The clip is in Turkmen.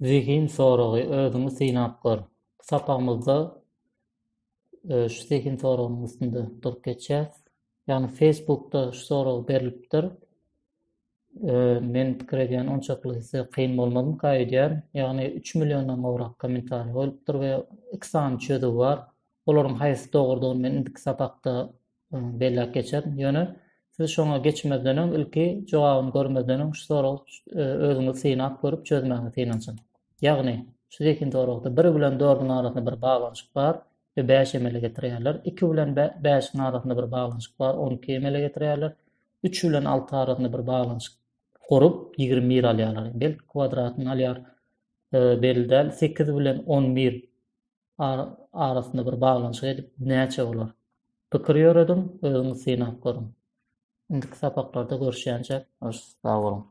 Zihin soragy özüňi synap gör. Sapamyzda şu zihin soragynyň üstünde durup geçýär. Ýani Facebook'da şu soragy berilipdir. Men pikir edýän onçakly hisse kyn bolmadym gaýdýar. Ýagny 3 millionddan gowrak kommentariýa bolupdyr we 2 sany çödügi bar. Olaryň haýsy dogrudygyny men indiki sapakda bellek geçer. Ýöne siz şoňa geçmezden öň ilki jogabyny görmezden öň şu soragy özüňiz synap görüp çözmäňiz synançyn. Ýagny şu zihin soragda 1 bilen 4-üň arasynda bir baglanyşyk bar we 5 emele getirýärler. 2 bilen 5-iň arasynda bir baglanyşyk bar, 12 emele getirýärler. 3 bilen 6 arasynda bir baglanyşyk gorup 21 alýarlar. Belki kvadratyny alýar berildi. 8 bilen 11 arasynda bir baglanyşyk edip näçe bolar? Pikir ýöredim, özüňiz synap görün. Indiki sapaklarda görüşýänçe, sag bolun.